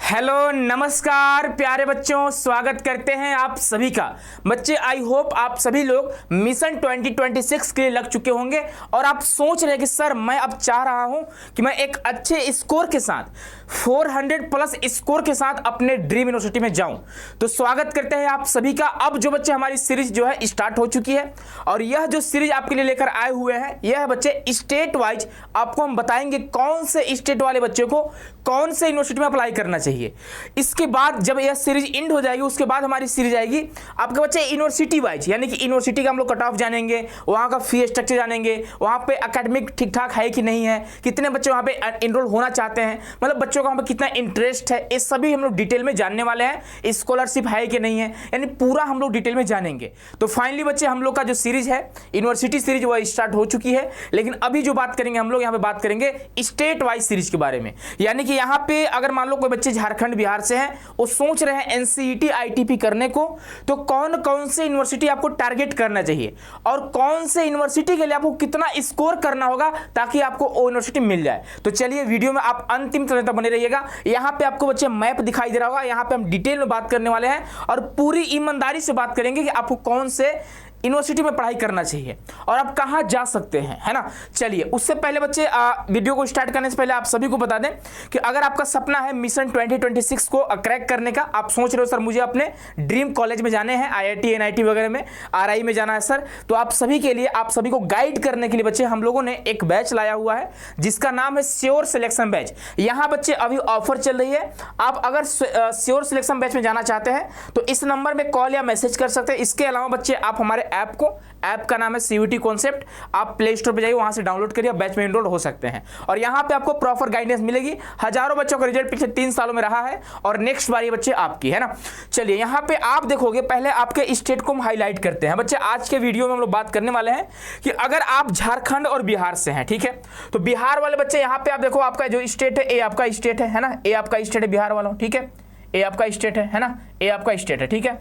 Hello नमस्कार प्यारे बच्चों, स्वागत करते हैं आप सभी का। बच्चे आई होप आप सभी लोग मिशन 2026 के लिए लग चुके होंगे और आप सोच रहे हैं कि सर मैं अब चाह रहा हूं कि मैं एक अच्छे स्कोर के साथ 400 प्लस स्कोर के साथ अपने ड्रीम यूनिवर्सिटी में जाऊं। तो स्वागत करते हैं आप सभी का। अब जो बच्चे हमारी सीरीज जो है स्टार्ट हो चुकी है और यह जो सीरीज आपके लिए लेकर आए हुए हैं यह बच्चे स्टेट वाइज आपको हम बताएंगे कौन से स्टेट वाले बच्चे को कौन से यूनिवर्सिटी में अप्लाई करना चाहिए। इसके बाद जब यह सीरीज एंड हो जाएगी उसके बाद हमारी सीरीज आएगी आपके बच्चे यूनिवर्सिटी वाइज, यानी कि यूनिवर्सिटी का हम लोग कट ऑफ जानेंगे, वहाँ का फी स्ट्रक्चर जानेंगे, वहाँ पे एकेडमिक ठीक ठाक है कि नहीं है, कितने बच्चे वहाँ पे इनरोल होना चाहते हैं, मतलब बच्चों का वहाँ पे कितना इंटरेस्ट है, ये सभी हम लोग डिटेल में जानने वाले हैं। स्कॉलरशिप है कि नहीं है, यानी पूरा हम लोग डिटेल में जानेंगे। तो फाइनली बच्चे हम लोग का जो सीरीज है यूनिवर्सिटी सीरीज वह स्टार्ट हो चुकी है, लेकिन अभी जो बात करेंगे हम लोग यहाँ पे बात करेंगे स्टेट वाइज सीरीज के बारे में। यानी कि यहाँ पे अगर मान लो कोई बच्चे झारखंड बिहार से हैं, वो सोच रहे हैं एनसीईटी आईटीपी करने को, तो कौन कौन से यूनिवर्सिटी आपको टारगेट करना चाहिए और कौन से यूनिवर्सिटी के लिए आपको कितना स्कोर करना होगा ताकि आपको वो यूनिवर्सिटी मिल जाए। तो चलिए वीडियो में आप अंतिम तक बने रहिएगा। यहाँ पे आपको बच्चे मैप दिखाई दे रहा होगा, यहाँ पे हम डिटेल में बात करने वाले हैं और पूरी ईमानदारी से बात करेंगे कि आपको कौन से यूनिवर्सिटी में पढ़ाई करना चाहिए और आप कहां जा सकते हैं, है ना। चलिए उससे पहले बच्चे वीडियो को स्टार्ट करने से पहले आप सभी को बता दें कि अगर आपका सपना है मिशन 2026 को क्रैक करने का, आप सोच रहे हो सर मुझे अपने ड्रीम कॉलेज में जाने हैं, आईआईटी एनआईटी वगैरह में, आरआई में जाना है सर, तो आप सभी के लिए, आप सभी को गाइड करने के लिए बच्चे हम लोगों ने एक बैच लाया हुआ है जिसका नाम है श्योर सिलेक्शन बैच। यहाँ बच्चे अभी ऑफर चल रही है, आप अगर श्योर सिलेक्शन बैच में जाना चाहते हैं तो इस नंबर में कॉल या मैसेज कर सकते हैं। इसके अलावा बच्चे आप हमारे ऐप का नाम है सीयूटी कॉन्सेप्ट, आप प्ले स्टोर पे जाइए, वहां से डाउनलोड करिए, बैच में एनरोल हो सकते हैं और यहां पे आपको प्रॉपर गाइडेंस मिलेगी। हजारों बच्चों का रिजल्ट पिछले 3 सालों में रहा है और नेक्स्ट बारी बच्चे आपकी, है ना। चलिए यहां पे आप देखोगे, पहले आपके स्टेट को हम हाईलाइट करते हैं बच्चे। आज के वीडियो में हम लोग बात करने वाले हैं कि अगर आप झारखंड और बिहार से हैं, ठीक है, तो बिहार वाले बच्चे यहां पे आप देखो, आपका जो स्टेट है ए आपका स्टेट है ना, ए आपका स्टेट है बिहार वालों, ठीक है, ए आपका स्टेट है ना, ए आपका स्टेट है, ठीक है।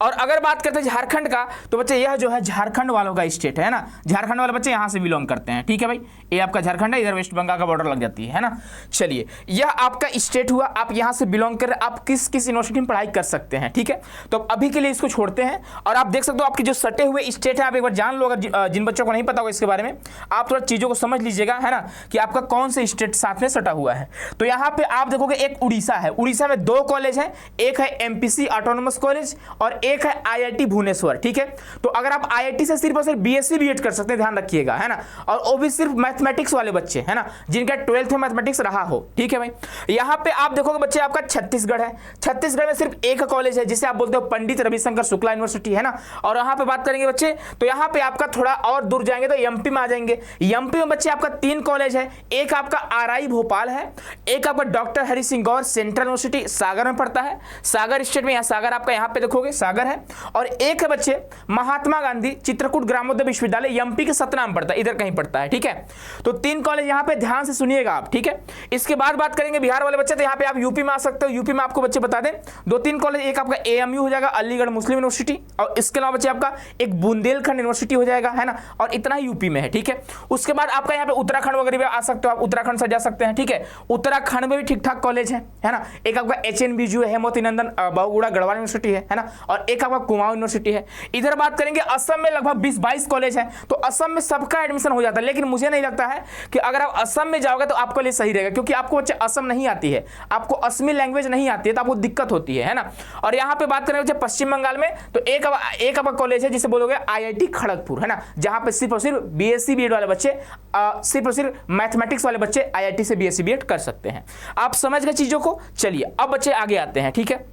और अगर बात करते हैं झारखंड का, तो बच्चे यह जो है झारखंड वालों का स्टेट है ना, झारखंड वाले बच्चे यहां से बिलोंग करते हैं, ठीक है भाई, ये आपका झारखंड है, इधर वेस्ट बंगाल का बॉर्डर लग जाती है ना। चलिए यह आपका स्टेट हुआ, आप यहां से बिलोंग कर, आप किस किस यूनिवर्सिटी में पढ़ाई कर सकते हैं, ठीक है। तो अभी के लिए इसको छोड़ते हैं और आप देख सकते हो आपके जो सटे हुए स्टेट है, आप एक बार जान लो, अगर जिन बच्चों को नहीं पता होगा इसके बारे में, आप थोड़ा चीजों को समझ लीजिएगा, है ना, कि आपका कौन से स्टेट साथ में सटा हुआ है। तो यहाँ पे आप देखोगे एक उड़ीसा है, उड़ीसा में 2 कॉलेज है, एक है एमपीसी ऑटोनोमस कॉलेज और एक है आईआईटी भुवनेश्वर, ठीक है। तो अगर आप आईआईटी से सिर्फ और सिर्फ बीएससी बीएड कर सकते हैं, ध्यान रखिएगा, है ना, और वो भी सिर्फ मैथमेटिक्स वाले बच्चे, है ना, जिनका 12th में मैथमेटिक्स रहा हो, ठीक है भाई। यहाँ पे आप देखोगे बच्चे आपका छत्तीसगढ़ है, छत्तीसगढ़ में सिर्फ एक कॉलेज है जिसे आप बोलते हो पंडित रविशंकर शुक्ला यूनिवर्सिटी, है ना। और यहाँ पे बात करेंगे बच्चे, तो यहाँ पे आपका थोड़ा और दूर जाएंगे तो एमपी में आ जाएंगे। एमपी में बच्चे आपका 3 कॉलेज है, एक आपका आरआई भोपाल है, एक आपका डॉक्टर हरि सिंह गौर सेंट्रल यूनिवर्सिटी सागर में पड़ता है, सागर स्टेट में, यहाँ सागर आपका यहाँ पे देखोगे सागर है, और एक है बच्चे महात्मा गांधी चित्रकूट ग्रामोदय विश्वविद्यालय एमपी के सतना में पड़ता है, इधर कहीं पड़ता है, ठीक है। तो 3 कॉलेज यहाँ पे ध्यान से सुनिएगा आप, ठीक है। इसके बाद बात करेंगे बिहार वाले बच्चे, तो यहाँ पे आप यूपी में आ सकते हो। यूपी में आपको बच्चे बता दें 2-3 कॉलेज, एक आपका एएमयू हो जाएगा अलीगढ़ मुस्लिम यूनिवर्सिटी, और इसके अलावा बच्चे आपका एक बुंदेलखंड यूनिवर्सिटी हो जाएगा, है ना, और इतना ही यूपी में है, ठीक है। उसके बाद आपका यहाँ पे उत्तराखंड वगैरह भी आ सकते हो, आप उत्तराखंड से जा सकते हैं, ठीक है। उत्तराखंड में भी ठीक ठाक कॉलेज है ना, एक आपका एचएनबीयू है, हेमवती नंदन बहुगुड़ा गढ़वाल यूनिवर्सिटी है ना, और एक आपका कुमाऊं यूनिवर्सिटी है। इधर बात करेंगे असम में लगभग 20-22 कॉलेज है, तो असम में सबका एडमिशन हो जाता है, लेकिन मुझे नहीं लगता है कि अगर आप असम में जाओगे तो आपके लिए सही रहेगा, क्योंकि आपको बच्चे असम नहीं आती है, आपको असमी लैंग्वेज नहीं आती है, तो आपको दिक्कत होती है ना। और यहाँ पे बात करें बच्चे पश्चिम बंगाल में, तो एक आपका कॉलेज है जिसे बोलोगे आईआईटी खड़गपुर, है ना, जहां पे सिर्फ और सिर्फ बीएससी बीएड वाले बच्चे, सिर्फ और सिर्फ मैथमेटिक्स वाले बच्चे आईआईटी से बीएससी बीएड कर सकते हैं। आप समझ गए चीजों को। चलिए अब बच्चे आगे आते हैं, ठीक है।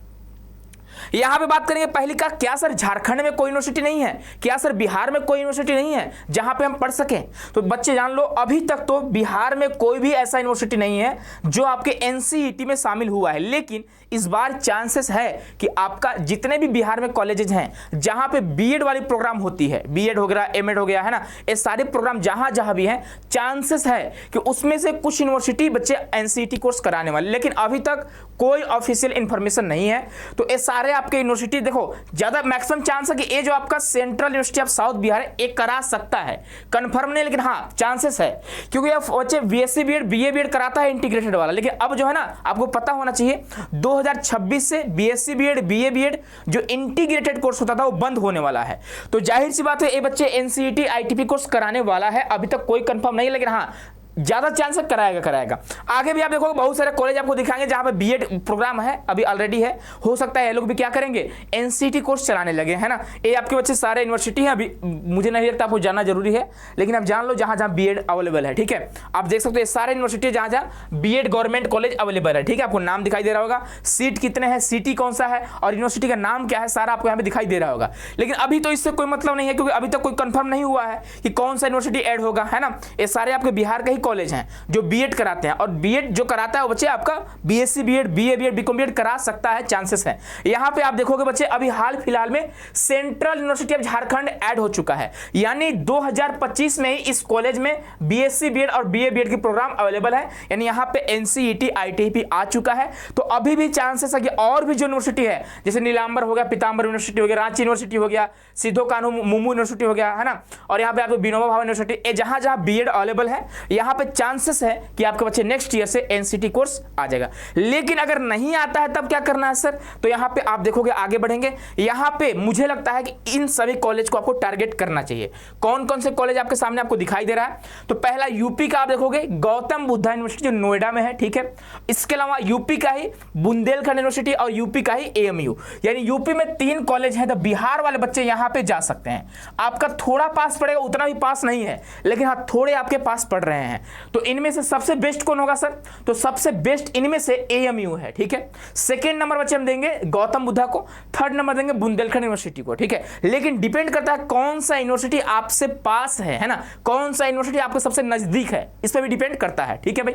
यहां पे बात करेंगे पहली का, क्या सर झारखंड में कोई यूनिवर्सिटी नहीं है, क्या सर बिहार में कोई यूनिवर्सिटी नहीं है जहां पे हम पढ़ सकें। तो बच्चे जान लो, अभी तक तो बिहार में कोई भी ऐसा यूनिवर्सिटी नहीं है जो आपके एनसीईटी में शामिल हुआ है, लेकिन इस बार चांसेस है कि आपका जितने भी बिहार में कॉलेजेस हैं जहां पे बीएड वाली प्रोग्राम होती है, बीएड हो गया, एमएड हो गया, है ना, ये सारे प्रोग्राम जहां जहां भी हैं, चांसेस है कि उसमें से कुछ यूनिवर्सिटी बच्चे एनसीईटी कोर्स कराने वाले, लेकिन अभी तक कोई ऑफिशियल इंफॉर्मेशन नहीं है। तो ये सारे सारे आपके यूनिवर्सिटी देखो ज्यादा मैक्सिमम चांस है कि ये जो आपका central university of south Bihar है एक करा सकता है, कंफर्म नहीं लेकिन हाँ चांसेस है, क्योंकि अब बच्चे बीएससी बीएड बीए बीएड कराता है इंटीग्रेटेड वाला। लेकिन अब जो है ना आपको पता होना चाहिए 2026 से बीएससी बीएड बीए बीएड जो इंटीग्रेटेड कोर्स होता था वो बंद होने वाला है। तो जाहिर सी बात है ये बच्चे एनसीईटी आईटीपी कोर्स कराने वाला है, अभी तक कोई कंफर्म नहीं लेकिन हाँ ज्यादा चांस है कराएगा। आगे भी आप देखोगे बहुत सारे कॉलेज आपको दिखाएंगे जहां पे बीएड प्रोग्राम है, अभी ऑलरेडी है, हो सकता है ये लोग भी क्या करेंगे एनसीईटी कोर्स चलाने लगे, है ना। ये आपके बच्चे सारे यूनिवर्सिटी हैं, अभी मुझे नहीं लगता आपको जानना जरूरी है, लेकिन आप जान लो जहां जहां बीएड अवेलेबल है, ठीक है। आप देख सकते हो सारे यूनिवर्सिटी जहां जहां बीएड गवर्नमेंट कॉलेज अवेलेबल है, ठीक है। आपको नाम दिखाई दे रहा होगा, सीट कितने हैं, सिटी कौन सा है और यूनिवर्सिटी का नाम क्या है, सारा आपको यहाँ पे दिखाई दे रहा होगा। लेकिन अभी तो इससे कोई मतलब नहीं है, क्योंकि अभी तक कोई कंफर्म नहीं हुआ है कि कौन सा यूनिवर्सिटी ऐड होगा, है ना। ये सारे आपके बिहार के ही कॉलेज हैं जो बीएड कराते हैं, और बीएड जो कराता है वो बच्चे आपका BSc BEd BA BEd BCom BEd करा सकता है, चांसेस है। यहां पे आप देखोगे बच्चे अभी हाल फिलहाल में central university of Jharkhand add हो चुका है, यानी 2025 में ही इस कॉलेज में बीएससी बीएड और बीए बीएड की प्रोग्राम अवेलेबल है, यानी यहां पे एनसीईटी आईटीपी आ चुका है। तो अभी भी चांसेस है कि और भी जो यूनिवर्सिटी है जैसे नीलांबर हो गया, पीताम्बर यूनिवर्सिटी हो गया, रांची यूनिवर्सिटी हो गया, सिद्धो कान्हू मुमू यूनिवर्सिटी हो गया, है ना, और यहाँ पे आपको विनोबा भावे यूनिवर्सिटी, जहां जहां बीएड अवेलेबल है यहाँ पे चांसेस है कि आपके बच्चे नेक्स्ट ईयर से एनसीईटी कोर्स आ जाएगा। लेकिन अगर नहीं आता है तब क्या करना है सर, तो यहाँ पे आप देखोगे आगे बढ़ेंगे, यहाँ पे मुझे लगता है कि इन सभी कॉलेज को आपको टारगेट करना चाहिए। कौन कौन से कॉलेज आपके सामने आपको दिखाई दे रहा है, तो पहला यूपी का आप देखोगे गौतम बुद्धा यूनिवर्सिटी जो नोएडा में है, ठीक है। इसके अलावा यूपी का ही बुंदेलखंड यूनिवर्सिटी और यूपी का ही एएमयू, यानी यूपी में 3 कॉलेज हैं। तो बिहार वाले बच्चे यहाँ पे जा सकते हैं, आपका थोड़ा पास पड़ेगा, उतना भी पास नहीं है, लेकिन हाँ थोड़े आपके पास पड़ रहे हैं। तो इनमें से सबसे बेस्ट कौन होगा सर, तो सबसे बेस्ट इनमें से एएमयू है, ठीक है। सेकंड नंबर बच्चे हम देंगे गौतम बुद्धा को, थर्ड नंबर देंगे बुंदेलखंड यूनिवर्सिटी को, ठीक है। लेकिन डिपेंड करता है कौन सा यूनिवर्सिटी आपसे पास है ना, कौन सा यूनिवर्सिटी आपको सबसे नजदीक है, इस पर भी डिपेंड करता है, ठीक है भाई।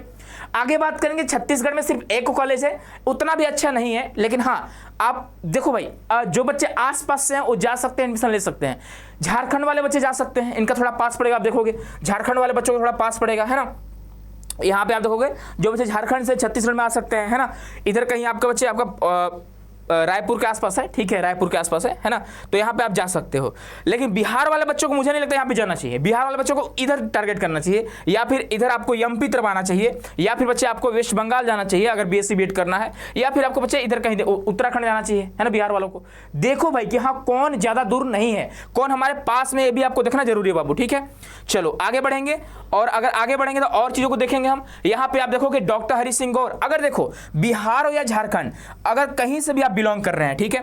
आगे बात करेंगे छत्तीसगढ़ में सिर्फ एक कॉलेज है, उतना भी अच्छा नहीं है, लेकिन हाँ आप देखो भाई जो बच्चे आसपास से हैं वो जा सकते हैं, एडमिशन ले सकते हैं। झारखंड वाले बच्चे जा सकते हैं, इनका थोड़ा पास पड़ेगा, आप देखोगे झारखंड वाले बच्चों को थोड़ा पास पड़ेगा, है ना। यहाँ पे आप देखोगे जो बच्चे झारखंड से छत्तीसगढ़ में आ सकते हैं, है ना, इधर कहीं आपका बच्चे आपका रायपुर के आसपास है, ठीक है, रायपुर के आसपास है ना, तो यहाँ पे आप जा सकते हो। लेकिन बिहार वाले बच्चों को मुझे नहीं लगता यहाँ पे जाना चाहिए, बिहार वाले बच्चों को इधर टारगेट करना चाहिए, या फिर इधर आपको एमपी तरफ आना चाहिए, या फिर बच्चे आपको वेस्ट बंगाल जाना चाहिए अगर बीएससी बीएड करना है, या फिर आपको बच्चे इधर कहीं उत्तराखंड जाना चाहिए, है ना। बिहार वालों को देखो भाई कि हाँ कौन ज्यादा दूर नहीं है, कौन हमारे पास में, ये भी आपको देखना जरूरी है बाबू, ठीक है। चलो आगे बढ़ेंगे, और अगर आगे बढ़ेंगे तो और चीजों को देखेंगे हम। यहाँ पे आप देखोगे डॉक्टर हरि सिंह गौर, अगर देखो बिहार हो या झारखंड अगर कहीं से भी आप बिलोंग कर रहे हैं, ठीक है,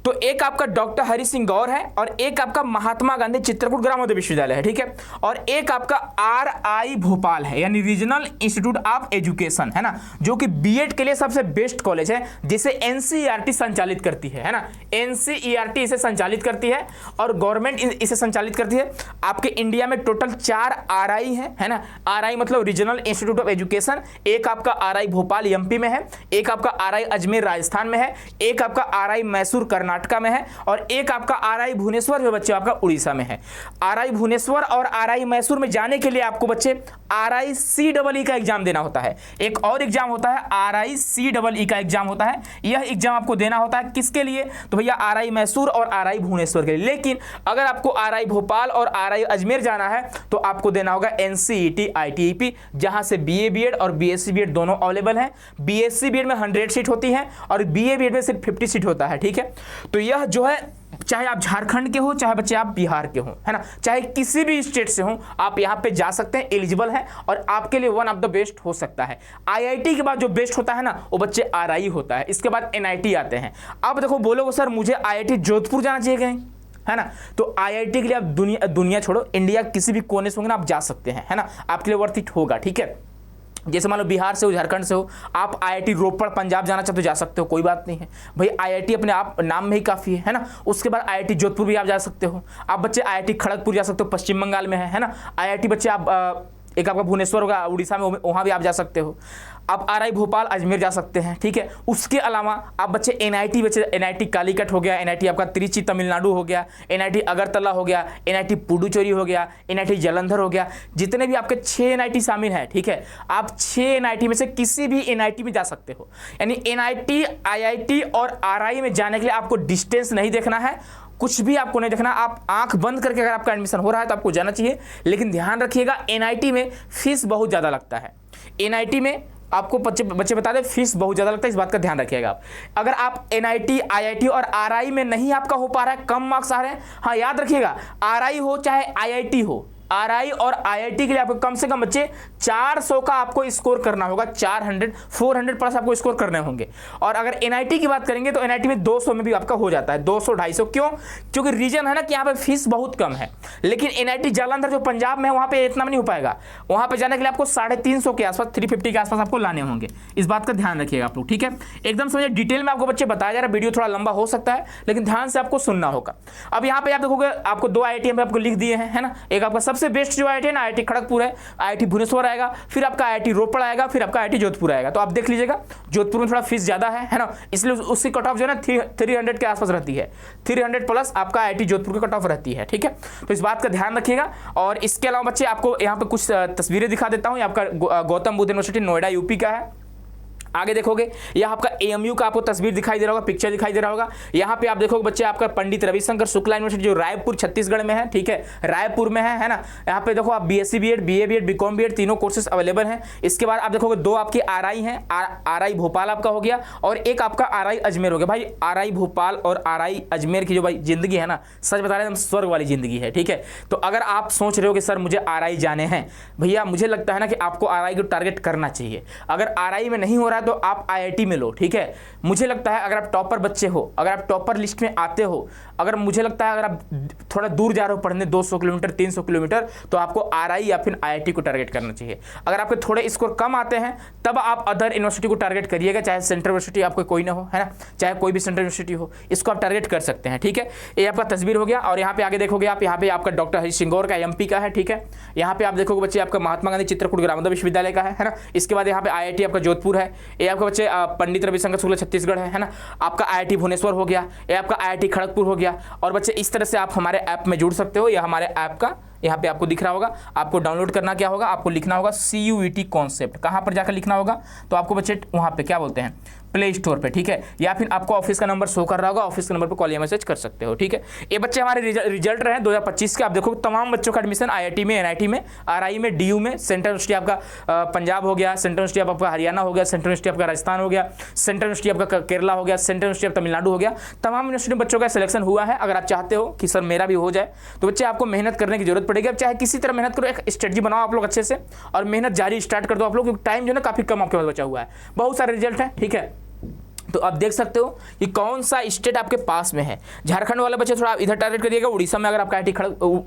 तो एक आपका डॉक्टर हरि सिंह गौर है, और एक आपका महात्मा गांधी चित्रकूट ग्रामोदय विश्वविद्यालय है, ठीक है, और एक आपका आरआई भोपाल है, यानी रीजनल इंस्टीट्यूट ऑफ एजुकेशन, है ना, जो कि बीएड के लिए सबसे बेस्ट कॉलेज है, जिसे एनसीईआरटी संचालित करती है ना, एनसीईआरटी इसे संचालित करती है और गवर्नमेंट इसे संचालित करती है। आपके इंडिया में टोटल 4 आरआई है ना, आरआई मतलब रीजनल इंस्टीट्यूट ऑफ एजुकेशन, एक आपका आरआई भोपाल एमपी में है, एक आपका आरआई अजमेर राजस्थान में है, एक आपका आरआई मैसूर कर्नाटका में है, और एक आपका आरआई भुवनेश्वर जो बच्चे आपका उड़ीसा में है। आरआई भुवनेश्वर और आरआई मैसूर में जाने के लिए आपको बच्चे आरआई सीईई का एग्जाम देना होता है, एक और एग्जाम होता है आरआई सीईई का एग्जाम होता है। यह एग्जाम आपको देना होता है किसके लिए, तो भैया आरआई मैसूर और आरआई भुवनेश्वर के लिए। लेकिन अगर आपको आरआई भोपाल और आरआई अजमेर जाना है तो आपको देना होगा एनसीईटी आईटीपी, जहां से बीए बीएड और बीएससी बीएड दोनों अवेलेबल हैं। बीएससी बीएड में 100 सीट होती है और बीए बीएड में सिर्फ 50 सीट होता है, ठीक है। तो यह जो है चाहे आप झारखंड के हो, चाहे बच्चे आप बिहार के हो, है ना, चाहे किसी भी स्टेट से हो, आप यहाँ पे जा सकते हैं, एलिजिबल है, और आपके लिए वन ऑफ द बेस्ट हो सकता है। आईआईटी के बाद जो बेस्ट होता है ना वो बच्चे आरआई होता है, इसके बाद एनआईटी आते हैं। अब देखो बोलोगे सर मुझे आईआईटी जोधपुर जाना चाहिए कहीं, है ना, तो आईआईटी के लिए आप दुनिया छोड़ो, इंडिया किसी भी कोने से होंगे ना आप जा सकते हैं, है ना, आपके लिए वर्थ इट होगा, ठीक है। जैसे मान लो बिहार से हो, झारखंड से हो, आप आईआईटी रोपड़ पंजाब जाना चाहते हो जा सकते हो, कोई बात नहीं है भाई, आईआईटी अपने आप नाम में ही काफ़ी है ना। उसके बाद आईआईटी जोधपुर भी आप जा सकते हो, आप बच्चे आईआईटी खड़गपुर जा सकते हो, पश्चिम बंगाल में है ना। आईआईटी बच्चे आप एक आपका भुवनेश्वर होगा उड़ीसा में, वहाँ भी आप जा सकते हो। आप RI भोपाल अजमेर जा सकते हैं, ठीक है। उसके अलावा आप बच्चे NIT बच्चे, NIT कालीकट हो गया, NIT आपका त्रिची तमिलनाडु हो गया, NIT अगरतला हो गया, NIT पुडुचेरी हो गया, NIT जालंधर हो गया, जितने भी आपके 6 NIT शामिल हैं, ठीक है। आप 6 NIT में से किसी भी NIT में जा सकते हो। यानी NIT, IIT और RI में जाने के लिए आपको डिस्टेंस नहीं देखना है, कुछ भी आपको नहीं देखना। आप आंख बंद करके अगर आपका एडमिशन हो रहा है तो आपको जाना चाहिए। लेकिन ध्यान रखिएगा, NIT में फीस बहुत ज़्यादा लगता है। NIT में आपको बच्चे बता दें फीस बहुत ज़्यादा लगता है, इस बात का ध्यान रखिएगा आप। अगर आप NIT, IIT और RI में नहीं आपका हो पा रहा है, कम मार्क्स आ रहे हैं, हाँ याद रखिएगा, RI हो चाहे IIT हो, RI और IIT के लिए आपको कम से कम बच्चे 400 का आपको स्कोर करना होगा, 400 प्लस आपको स्कोर करने होंगे। और अगर NIT की बात करेंगे तो NIT में 200 में भी आपका हो जाता है, 200 250। क्यों? क्योंकि रीजन है ना कि यहाँ पे फीस बहुत कम है। लेकिन NIT जालंधर जो पंजाब में है वहाँ पे इतना नहीं हो पाएगा, वहाँ पे जाने के लिए आपको 350 के आसपास, 350 के आसपास आपको लाने होंगे। इस बात का ध्यान रखिएगा आप लोग, ठीक है। एकदम समझिए, डिटेल में आपको बच्चे बताया जा रहा है, वीडियो थोड़ा लंबा हो सकता है लेकिन ध्यान से आपको सुनना होगा। अब यहाँ पे आप देखोगे आपको 2 IIT में आपको लिख दिए हैं, है ना। एक आपका सबसे बेस्ट जो IIT है ना, IIT खड़गपुर है, IIT भुवनेश्वर आएगा, फिर आपका IIT रोपड़ आएगा, फिर आपका IIT जोधपुर आएगा। तो आप देख लीजिएगा, जोधपुर में थोड़ा फीस ज़्यादा है ना, इसलिए उसकी कट ऑफ जो है ना 300 के आसपास रहती है, 300 प्लस आपका IIT जोधपुर की कट ऑफ रहती है, ठीक है। तो इस बात का ध्यान रखिएगा। और इसके अलावा बच्चे आपको यहाँ पे कुछ तस्वीरें दिखा देता हूँ। आपका गौतम बुद्ध यूनिवर्सिटी नोएडा यूपी का है। आगे देखोगे यह आपका AMU का आपको तस्वीर दिखाई दे रहा होगा, पिक्चर दिखाई दे रहा होगा। यहाँ पे आप देखोगे बच्चे आपका पंडित रविशंकर शुक्ला यूनिवर्सिटी जो रायपुर छत्तीसगढ़ में है, ठीक है, रायपुर में है ना। यहाँ पे देखो आप BSc BEd, BA BEd, BCom BEd तीनों कोर्सेज अवेलेबल हैं। इसके बाद आप देखोगे 2 आपकी RI हैं, RI भोपाल आपका हो गया और एक आपका RI अजमेर हो गया। भाई RI भोपाल और RI अजमेर की जो भाई जिंदगी है ना, सच बता रहे हैं, स्वर्ग वाली जिंदगी है, ठीक है। तो अगर आप सोच रहे हो कि सर मुझे RI जाने हैं, भैया मुझे लगता है ना कि आपको RI को टारगेट करना चाहिए। अगर RI में नहीं हो रहा है तो आप IIT में लो, ठीक है। मुझे लगता है अगर आप टॉपर बच्चे हो, अगर आप टॉपर लिस्ट में आते हो, अगर मुझे लगता है अगर आप थोड़ा दूर जा रहे हो पढ़ने 200 किलोमीटर 300 किलोमीटर, तो आपको RI या फिर IIT को टारगेट करना चाहिए। अगर आपके थोड़े स्कोर कम आते हैं तब आप अदर यूनिवर्सिटी को टारगेट करिएगा, चाहे सेंट्रल यूनिवर्सिटी आपको कोई ना हो, है ना, चाहे कोई भी सेंट्रल यूनिवर्सिटी हो, इसको आप टारगेट कर सकते हैं, ठीक है। ये आपका तस्वीर हो गया। और यहाँ पे आगे देखोगे आप, यहाँ पे आपका डॉक्टर हरीश सिंगौर का MP का है, ठीक है। यहाँ पे आप देखोगे बच्चे आपका महात्मा गांधी चित्रकूट ग्रामोदय विश्वविद्यालय का है ना। इसके बाद यहाँ पे IIT आपका जोधपुर है। ये आपका बच्चे पंडित रविशंकर शुक्ला छत्तीसगढ़ है ना। आपका IIT भुवनेश्वर हो गया, ये आपका IIT खड़गपुर हो गया। और बच्चे इस तरह से आप हमारे ऐप में जुड़ सकते हो। यह हमारे ऐप का यहाँ पे आपको दिख रहा होगा। आपको डाउनलोड करना क्या होगा, आपको लिखना होगा CUET कॉन्सेप्ट। कहाँ पर जाकर लिखना होगा, तो आपको बच्चे वहाँ पे क्या बोलते हैं, प्ले स्टोर पे, ठीक है। या फिर आपको ऑफिस का नंबर शो कर रहा होगा, ऑफिस के नंबर पे कॉल या मैसेज कर सकते हो, ठीक है। ये बच्चे हमारे रिजल्ट रहे 2025 के। आप देखो तमाम बच्चों का एडमिशन IIT में, NIT में, RI में, DU में, सेंट्रल यूनिवर्सिटी आपका पंजाब हो गया, सेंट्रल यूनिवर्सिटी आपका हरियाणा हो गया, सेंट्रल यूनिवर्सिटी आपका राजस्थान हो गया, सेंट्रल यूनिवर्सिटी आपका केरला हो गया, सेंट्रल यूनिवर्सिटी ऑफ तमिलनाडु हो गया। तमाम यूनिवर्सिटी में बच्चों का सिलेक्शन हुआ है। अगर आप चाहते हो कि सर मेरा भी हो जाए तो बच्चे आपको मेहनत करने की जरूरत पड़ेगी। अब चाहे किसी तरह मेहनत करो, एक स्ट्रेटजी बनाओ आप लोग अच्छे से और मेहनत जारी स्टार्ट कर दो आप लोग, क्योंकि टाइम जो है ना काफी कम आपके पास बचा हुआ है। बहुत सारे रिजल्ट है, ठीक है। तो आप देख सकते हो कि कौन सा स्टेट आपके पास में है। झारखंड वाले बच्चे थोड़ा इधर टारगेट करिएगा। उड़ीसा में अगर आपका IIT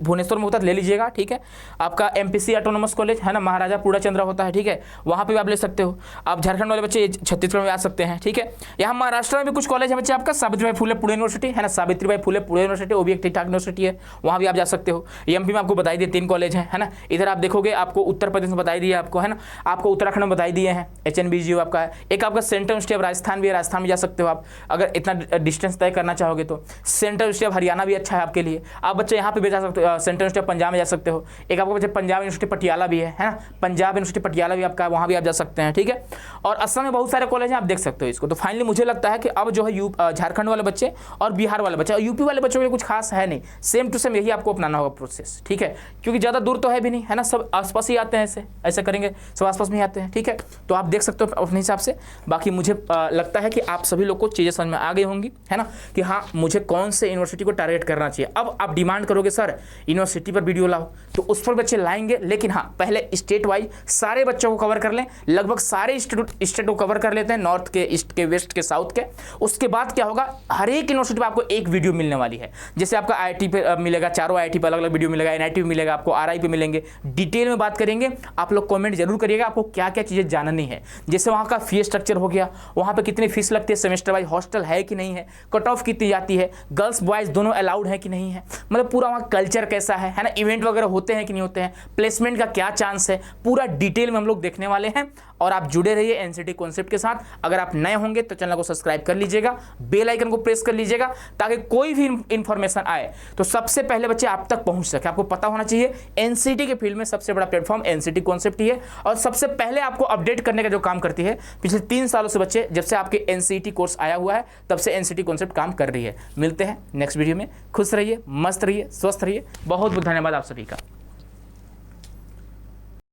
भुवनेश्वर में होता है ले लीजिएगा, ठीक है। आपका MPC ऑटोनोमस कॉलेज है ना, महाराजा पूर्णचंद्र होता है, ठीक है, वहाँ पे भी आप ले सकते हो। आप झारखंड वाले बच्चे छत्तीसगढ़ में आ सकते हैं, ठीक है। यहाँ महाराष्ट्र में भी कुछ कॉलेज है बच्चे आपका, सावित्रीबाई फुले पुणे यूनिवर्सिटी है ना, सावित्रीबाई फुले पुणे यूनिवर्सिटी, वो भी एक ठीक ठाक यूनिवर्सिटी है, वहाँ भी आप जा सकते हो। MP में आपको बताई दिए 3 कॉलेज है ना। इधर आप देखोगे आपको उत्तर प्रदेश में बताई दिए आपको, है ना, आपको उत्तराखंड में बताई दिए हैं, HNBGU आपका है। एक आपका सेंट्रल यूनिवर्सिटी ऑफ राजस्थान भी है, राजस्थान में जा सकते हो आप अगर इतना डिस्टेंस तय करना चाहोगे तो। सेंट्रल यूनिवर्सिटी ऑफ हरियाणा भी अच्छा है आपके लिए। आप बच्चे यहाँ पे भी जा सकते हो, सेंट्रल यूनिवर्सिटी ऑफ पंजाब में जा सकते हो। एक आपको बच्चे पंजाब यूनिवर्सिटी पटियाला भी है ना, पंजाब यूनिवर्सिटी पटियाला भी आपका, वहाँ भी आप जा सकते हैं, ठीक है। और असम में बहुत सारे कॉलेज हैं, आप देख सकते हो इसको। तो फाइनली मुझे लगता है कि अब जो है झारखंड वाले बच्चे और बिहार वाले बच्चे और यूपी वाले बच्चों के कुछ खास है नहीं, सेम टू सेम यही आपको अपनाना होगा प्रोसेस, ठीक है। क्योंकि ज़्यादा दूर तो है भी नहीं, है ना, सब आसपास ही आते हैं, ऐसे करेंगे सब आसपास में ही आते हैं, ठीक है। तो आप देख सकते हो अपने हिसाब से। बाकी मुझे लगता है कि आप सभी लोग को चीज़ें समझ में आ गई होंगी, है ना, कि हाँ मुझे कौन से यूनिवर्सिटी को टारगेट करना चाहिए। अब आप डिमांड करोगे सर यूनिवर्सिटी पर वीडियो लाओ, तो उस पर बच्चे लाएंगे, लेकिन हाँ पहले स्टेट वाइज सारे बच्चों को कवर कर लें। लगभग सारे स्टेट को कवर कर लेते हैं, नॉर्थ के, ईस्ट के, वेस्ट के, साउथ के। उसके बाद क्या होगा, हर एक यूनिवर्सिटी पर आपको एक वीडियो मिलने वाली है। जैसे आपका IIT पे मिलेगा, चारों IIT पर अलग अलग वीडियो मिलेगा, NIT पे मिलेगा, आपको RI पे मिलेंगे, डिटेल में बात करेंगे। आप लोग कमेंट जरूर करिएगा आपको क्या क्या चीज़ें जाननी है। जैसे वहाँ का फीस स्ट्रक्चर हो गया, वहाँ पर कितनी फीस लगती है सेमेस्टर वाइज, हॉस्टल है कि नहीं है, कट ऑफ कितनी जाती है, गर्ल्स बॉयज दोनों अलाउड है कि नहीं है, मतलब पूरा वहाँ कल्चर कैसा है ना, इवेंट वगैरह होते हैं कि नहीं होते हैं, प्लेसमेंट का क्या चांस है, पूरा डिटेल में हम लोग देखने वाले हैं। और आप जुड़े रहिए एनसीटी कॉन्सेप्ट के साथ। अगर आप नए होंगे तो चैनल को सब्सक्राइब कर लीजिएगा, बेल आइकन को प्रेस कर लीजिएगा, ताकि कोई भी इंफॉर्मेशन आए तो सबसे पहले बच्चे आप तक पहुंच सके। आपको पता होना चाहिए एनसीटी के फील्ड में सबसे बड़ा प्लेटफॉर्म एनसीटी कॉन्सेप्ट ही है, और सबसे पहले आपको अपडेट करने का जो काम करती है पिछले 3 सालों से बच्चे, जब से आपके एनसीटी कोर्स आया हुआ है तब से एनसीटी कॉन्सेप्ट काम कर रही है। मिलते हैं नेक्स्ट वीडियो में, खुश रहिए, मस्त रहिए, स्वस्थ रहिए। बहुत बहुत धन्यवाद आप सभी का।